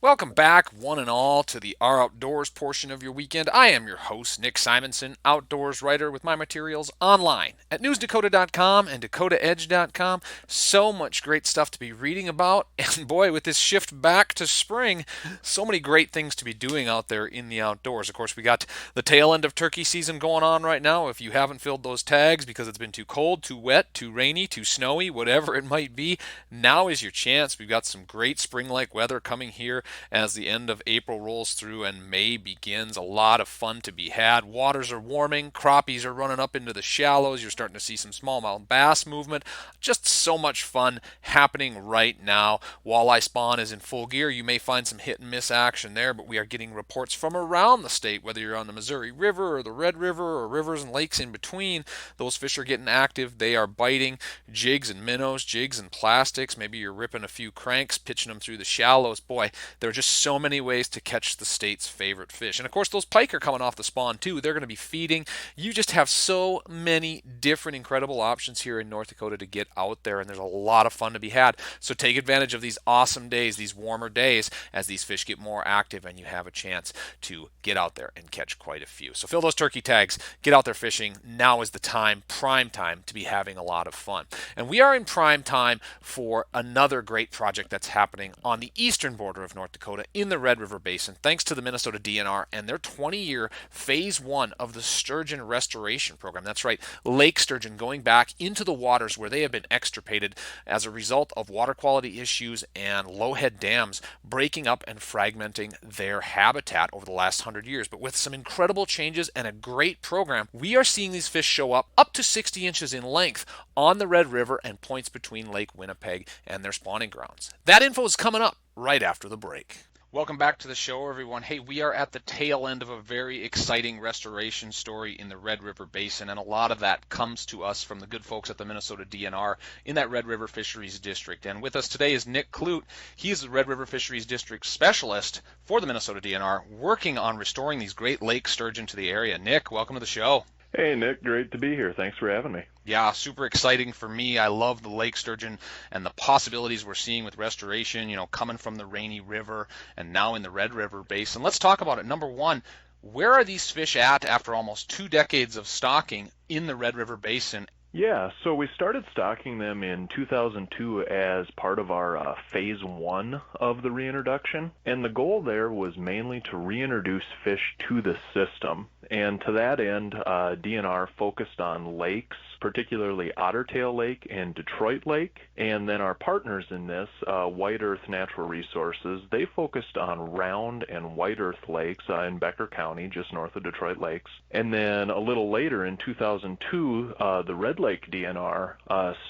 Welcome back, one and all, to the Our Outdoors portion of your weekend. I am your host, Nick Simonson, outdoors writer with my materials online at newsdakota.com and dakotaedge.com. So much great stuff to be reading about, and boy, with this shift back to spring, so many great things to be doing out there in the outdoors. Of course, we got the tail end of turkey season going on right now. If you haven't filled those tags because it's been too cold, too wet, too rainy, too snowy, whatever it might be, now is your chance. We've got some great spring-like weather coming here as the end of April rolls through and May begins. A lot of fun to be had. Waters are warming, crappies are running up into the shallows. You're starting to see some smallmouth bass movement. Just so much fun happening right now. Walleye spawn is in full gear. You may find some hit and miss action there, but we are getting reports from around the state, whether you're on the Missouri River or the Red River or rivers and lakes in between. Those fish are getting active. They are biting jigs and minnows, jigs and plastics. Maybe you're ripping a few cranks, pitching them through the shallows. Boy, there are just so many ways to catch the state's favorite fish. And of course, those pike are coming off the spawn too. They're going to be feeding. You just have so many different incredible options here in North Dakota to get out there, and there's a lot of fun to be had. So take advantage of these awesome days, these warmer days, as these fish get more active and you have a chance to get out there and catch quite a few. So fill those turkey tags, get out there fishing. Now is the time, prime time, to be having a lot of fun. And we are in prime time for another great project that's happening on the eastern border of North Dakota in the Red River Basin, thanks to the Minnesota DNR and their 20-year Phase 1 of the Sturgeon Restoration Program. That's right, Lake Sturgeon going back into the waters where they have been extirpated as a result of water quality issues and low-head dams breaking up and fragmenting their habitat over the last 100 years. But with some incredible changes and a great program, we are seeing these fish show up to 60 inches in length on the Red River and points between Lake Winnipeg and their spawning grounds. That info is coming up right after the break. Welcome back to the show, everyone. Hey, we are at the tail end of a very exciting restoration story in the Red River Basin, and a lot of that comes to us from the good folks at the Minnesota DNR in that Red River Fisheries District. And with us today is Nick Kludt. He is the Red River Fisheries District Specialist for the Minnesota DNR, working on restoring these great lake sturgeon to the area. Nick, welcome to the show. Hey, Nick, great to be here. Thanks for having me. Yeah, super exciting for me. I love the lake sturgeon and the possibilities we're seeing with restoration, coming from the Rainy River and now in the Red River Basin. Let's talk about it. Number one, where are these fish at after almost 2 decades of stocking in the Red River Basin? Yeah, so we started stocking them in 2002 as part of our Phase 1 of the reintroduction, and the goal there was mainly to reintroduce fish to the system. And to that end, DNR focused on lakes, particularly Ottertail Lake and Detroit Lake, and then our partners in this, White Earth Natural Resources, they focused on Round and White Earth Lakes in Becker County, just north of Detroit Lakes. And then a little later in 2002, the Red Lake DNR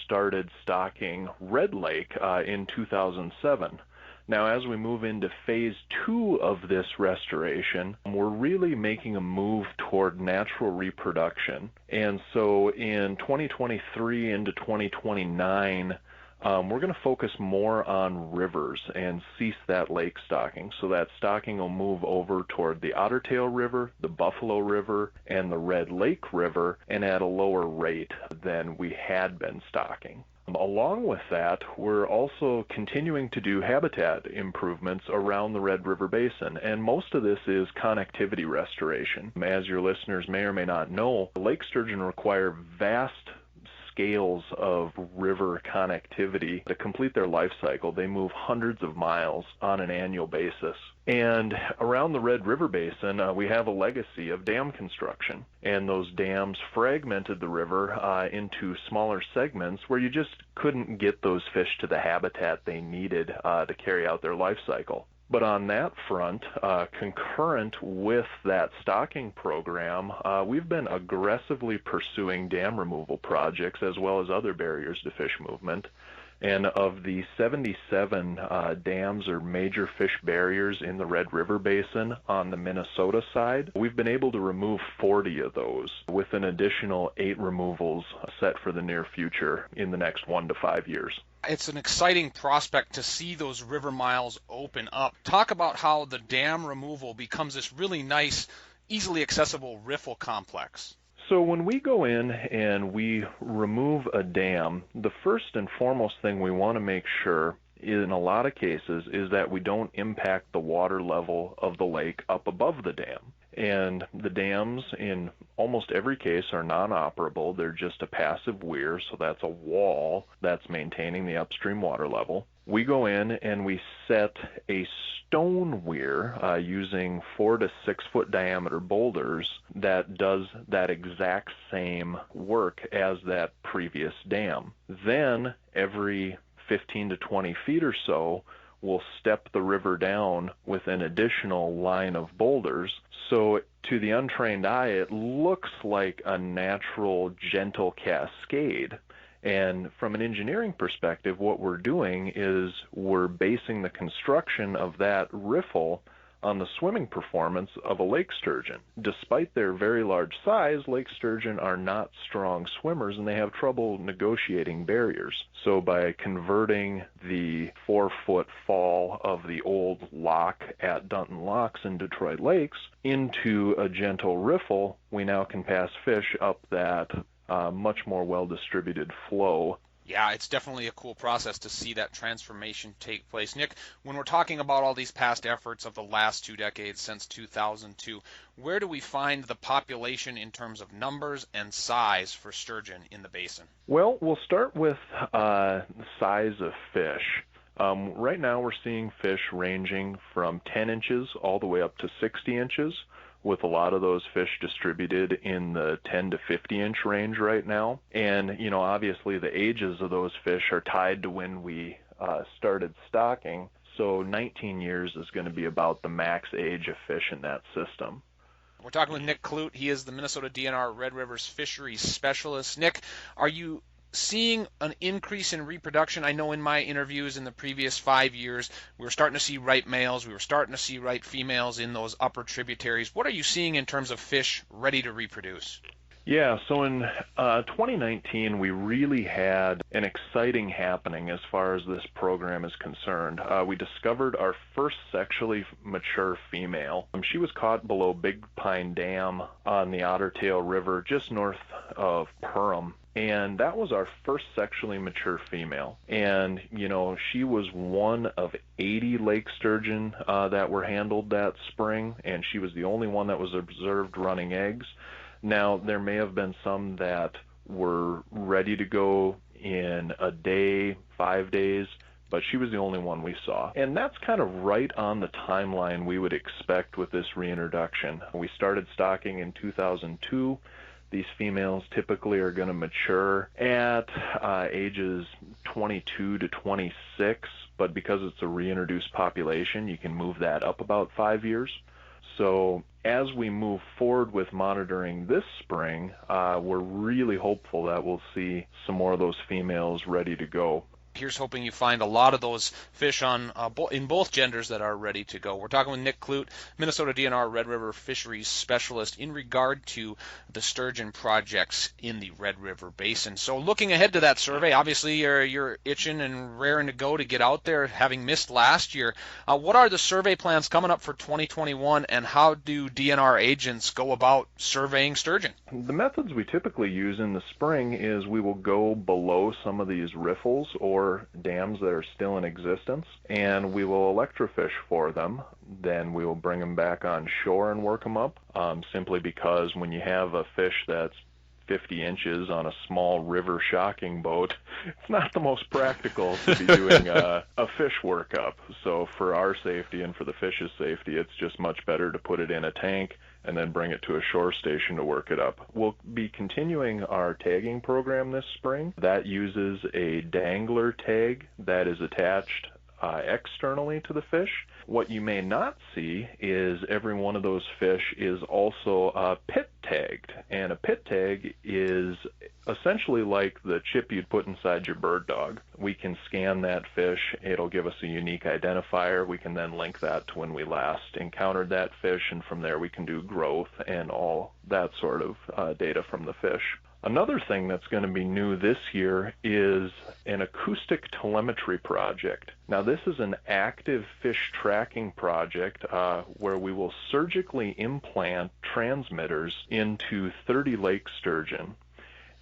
started stocking Red Lake in 2007. Now, as we move into Phase 2 of this restoration, we're really making a move toward natural reproduction. And so in 2023 into 2029, we're going to focus more on rivers and cease that lake stocking. So that stocking will move over toward the Ottertail River, the Buffalo River, and the Red Lake River, and at a lower rate than we had been stocking. Along with that, we're also continuing to do habitat improvements around the Red River Basin, and most of this is connectivity restoration. As your listeners may or may not know, lake sturgeon require vast scales of river connectivity to complete their life cycle. They move hundreds of miles on an annual basis. And around the Red River Basin, we have a legacy of dam construction. And those dams fragmented the river into smaller segments where you just couldn't get those fish to the habitat they needed to carry out their life cycle. But on that front, concurrent with that stocking program, we've been aggressively pursuing dam removal projects as well as other barriers to fish movement. And of the 77 dams or major fish barriers in the Red River Basin on the Minnesota side, we've been able to remove 40 of those, with an additional 8 removals set for the near future in the next 1 to 5 years. It's an exciting prospect to see those river miles open up. Talk about how the dam removal becomes this really nice, easily accessible riffle complex. So when we go in and we remove a dam, the first and foremost thing we want to make sure in a lot of cases is that we don't impact the water level of the lake up above the dam. And the dams, in almost every case, are non-operable. They're just a passive weir, so that's a wall that's maintaining the upstream water level. We go in and we set a stone weir using 4 to 6 foot diameter boulders that does that exact same work as that previous dam. Then every 15 to 20 feet or so, we'll step the river down with an additional line of boulders. So to the untrained eye, it looks like a natural, gentle cascade. And from an engineering perspective, what we're doing is we're basing the construction of that riffle on the swimming performance of a lake sturgeon. Despite their very large size, lake sturgeon are not strong swimmers and they have trouble negotiating barriers. So by converting the 4-foot fall of the old lock at Dunton Locks in Detroit Lakes into a gentle riffle, we now can pass fish up that much more well-distributed flow. Yeah, it's definitely a cool process to see that transformation take place. Nick, when we're talking about all these past efforts of the last 2 decades since 2002, where do we find the population in terms of numbers and size for sturgeon in the basin? Well, we'll start with the size of fish. Right now we're seeing fish ranging from 10 inches all the way up to 60 inches, with a lot of those fish distributed in the 10 to 50 inch range right now. And, obviously the ages of those fish are tied to when we started stocking. So 19 years is going to be about the max age of fish in that system. We're talking with Nick Kludt. He is the Minnesota DNR Red Rivers Fisheries Specialist. Nick, are you seeing an increase in reproduction? I know in my interviews in the previous 5 years, we were starting to see ripe males, we were starting to see ripe females in those upper tributaries. What are you seeing in terms of fish ready to reproduce? Yeah, so in 2019, we really had an exciting happening as far as this program is concerned. We discovered our first sexually mature female. She was caught below Big Pine Dam on the Otter Tail River just north of Perham. And that was our first sexually mature female. And, she was one of 80 lake sturgeon that were handled that spring, and she was the only one that was observed running eggs. Now, there may have been some that were ready to go in a day, 5 days, but she was the only one we saw. And that's kind of right on the timeline we would expect with this reintroduction. We started stocking in 2002. These females typically are going to mature at ages 22 to 26, but because it's a reintroduced population, you can move that up about 5 years. So as we move forward with monitoring this spring, we're really hopeful that we'll see some more of those females ready to go. Here's hoping you find a lot of those fish in both genders that are ready to go. We're talking with Nick Kludt, Minnesota DNR Red River Fisheries Specialist, in regard to the sturgeon projects in the Red River Basin. So looking ahead to that survey, obviously you're itching and raring to go to get out there, having missed last year. What are the survey plans coming up for 2021, and how do DNR agents go about surveying sturgeon? The methods we typically use in the spring is we will go below some of these riffles or dams that are still in existence, and we will electrofish for them. Then we will bring them back on shore and work them up, simply because when you have a fish that's 50 inches on a small river shocking boat, it's not the most practical to be doing a fish workup. So for our safety and for the fish's safety, it's just much better to put it in a tank and then bring it to a shore station to work it up. We'll be continuing our tagging program this spring. That uses a dangler tag that is attached externally to the fish. What you may not see is every one of those fish is also pit tagged, and a pit tag is essentially like the chip you'd put inside your bird dog. We can scan that fish, it'll give us a unique identifier. We can then link that to when we last encountered that fish, and from there we can do growth and all that sort of data from the fish. Another thing that's going to be new this year is an acoustic telemetry project. Now, this is an active fish tracking project where we will surgically implant transmitters into 30 lake sturgeon.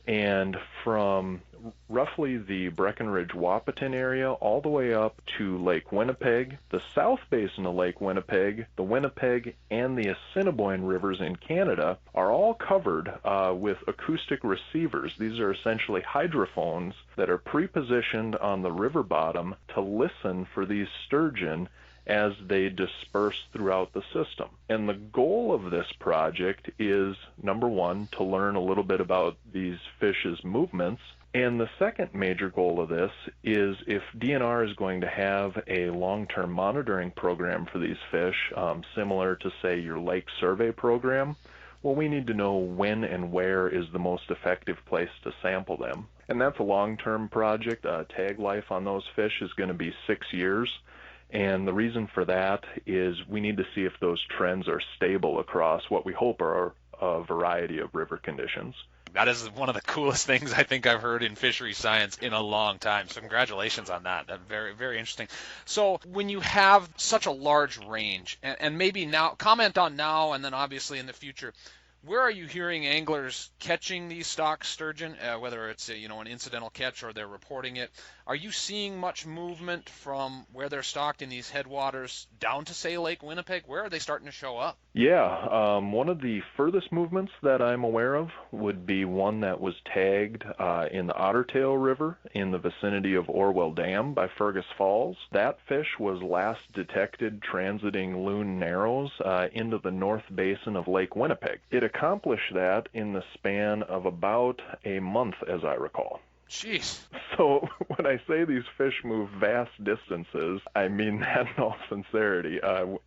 And from roughly the Breckenridge-Wahpeton area all the way up to Lake Winnipeg, the south basin of Lake Winnipeg, the Winnipeg, and the Assiniboine rivers in Canada are all covered with acoustic receivers. These are essentially hydrophones that are pre-positioned on the river bottom to listen for these sturgeon as they disperse throughout the system. And the goal of this project is, number one, to learn a little bit about these fish's movements. And the second major goal of this is if DNR is going to have a long-term monitoring program for these fish, similar to, say, your lake survey program, well, we need to know when and where is the most effective place to sample them. And that's a long-term project. Tag life on those fish is going to be 6 years. And the reason for that is we need to see if those trends are stable across what we hope are a variety of river conditions. That is one of the coolest things I think I've heard in fishery science in a long time. So congratulations on that. That's very, very interesting. So when you have such a large range, and maybe now, comment on now and then obviously in the future, where are you hearing anglers catching these stock sturgeon, whether it's an incidental catch or they're reporting it? Are you seeing much movement from where they're stocked in these headwaters down to, say, Lake Winnipeg? Where are they starting to show up? Yeah, one of the furthest movements that I'm aware of would be one that was tagged in the Ottertail River in the vicinity of Orwell Dam by Fergus Falls. That fish was last detected transiting Loon Narrows into the north basin of Lake Winnipeg. It accomplished that in the span of about a month, as I recall. Jeez. So when I say these fish move vast distances, I mean that in all sincerity.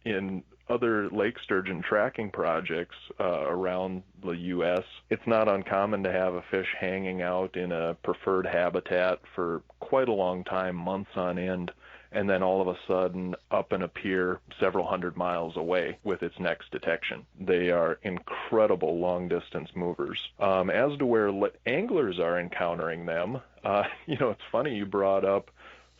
In other lake sturgeon tracking projects around the U.S., it's not uncommon to have a fish hanging out in a preferred habitat for quite a long time, months on end, and then all of a sudden up and appear several hundred miles away with its next detection. They are incredible long-distance movers. As to where anglers are encountering them, it's funny you brought up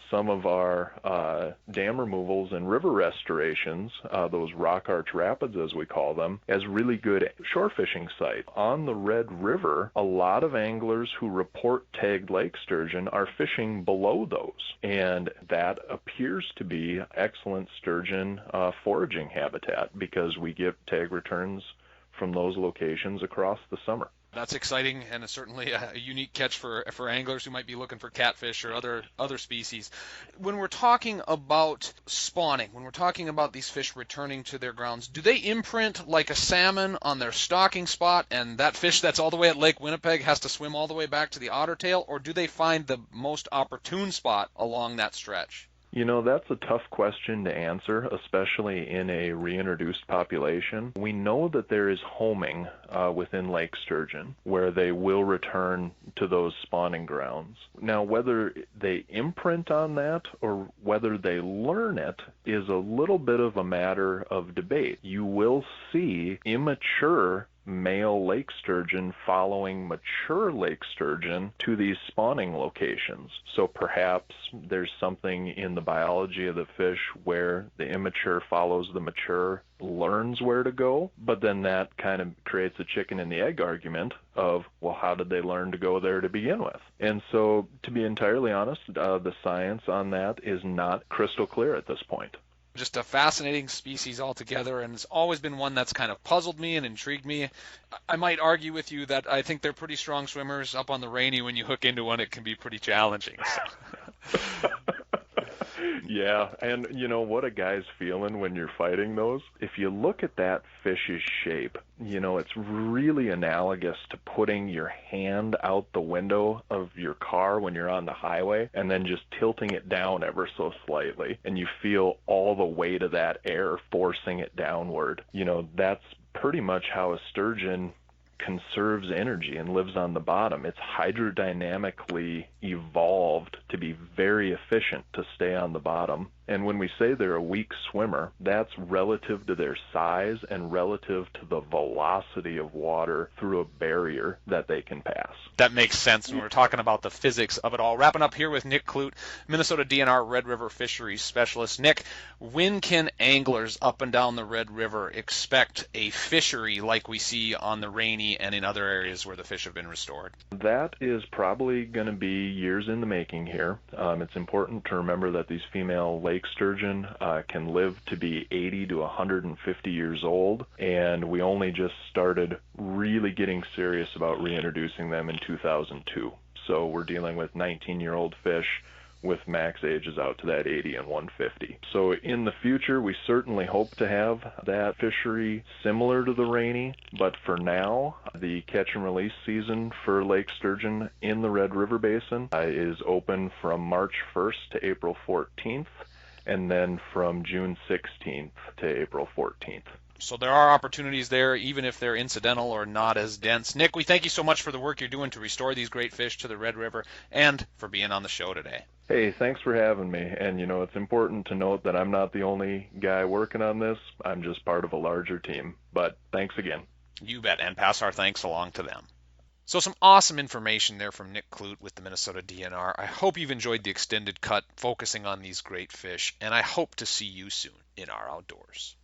some of our dam removals and river restorations, those rock arch rapids as we call them, as really good shore fishing sites. On the Red River, a lot of anglers who report tagged lake sturgeon are fishing below those, and that appears to be excellent sturgeon foraging habitat because we get tag returns from those locations across the summer. That's exciting, and it's certainly a unique catch for anglers who might be looking for catfish or other species. When we're talking about spawning, when we're talking about these fish returning to their grounds, do they imprint like a salmon on their stocking spot, and that fish that's all the way at Lake Winnipeg has to swim all the way back to the Ottertail, or do they find the most opportune spot along that stretch? That's a tough question to answer, especially in a reintroduced population. We know that there is homing within Lake Sturgeon, where they will return to those spawning grounds. Now, whether they imprint on that or whether they learn it is a little bit of a matter of debate. You will see immature male lake sturgeon following mature lake sturgeon to these spawning locations. So perhaps there's something in the biology of the fish where the immature follows the mature, learns where to go, but then that kind of creates a chicken and the egg argument of, well, how did they learn to go there to begin with? And so, to be entirely honest, the science on that is not crystal clear at this point. Just a fascinating species altogether, and it's always been one that's kind of puzzled me and intrigued me. I might argue with you that I think they're pretty strong swimmers. Up on the Rainy, when you hook into one, it can be pretty challenging. So. Yeah, and what a guy's feeling when you're fighting those? If you look at that fish's shape, it's really analogous to putting your hand out the window of your car when you're on the highway and then just tilting it down ever so slightly, and you feel all the weight of that air forcing it downward. That's pretty much how a sturgeon conserves energy and lives on the bottom. It's hydrodynamically evolved to be very efficient to stay on the bottom And when we say they're a weak swimmer, that's relative to their size and relative to the velocity of water through a barrier that they can pass. That makes sense when we're talking about the physics of it all. Wrapping up here with Nick Kludt, Minnesota DNR Red River Fisheries Specialist. Nick, when can anglers up and down the Red River expect a fishery like we see on the Rainy and in other areas where the fish have been restored? That is probably going to be years in the making here. It's important to remember that these female lake sturgeon can live to be 80 to 150 years old, and we only just started really getting serious about reintroducing them in 2002. So we're dealing with 19-year-old fish with max ages out to that 80 and 150. So in the future, we certainly hope to have that fishery similar to the Rainy, but for now, the catch and release season for lake sturgeon in the Red River Basin is open from March 1st to April 14th, and then from June 16th to April 14th. So there are opportunities there, even if they're incidental or not as dense. Nick, we thank you so much for the work you're doing to restore these great fish to the Red River and for being on the show today. Hey, thanks for having me. And, it's important to note that I'm not the only guy working on this. I'm just part of a larger team. But thanks again. You bet, and pass our thanks along to them. So some awesome information there from Nick Kludt with the Minnesota DNR. I hope you've enjoyed the extended cut focusing on these great fish, and I hope to see you soon in our outdoors.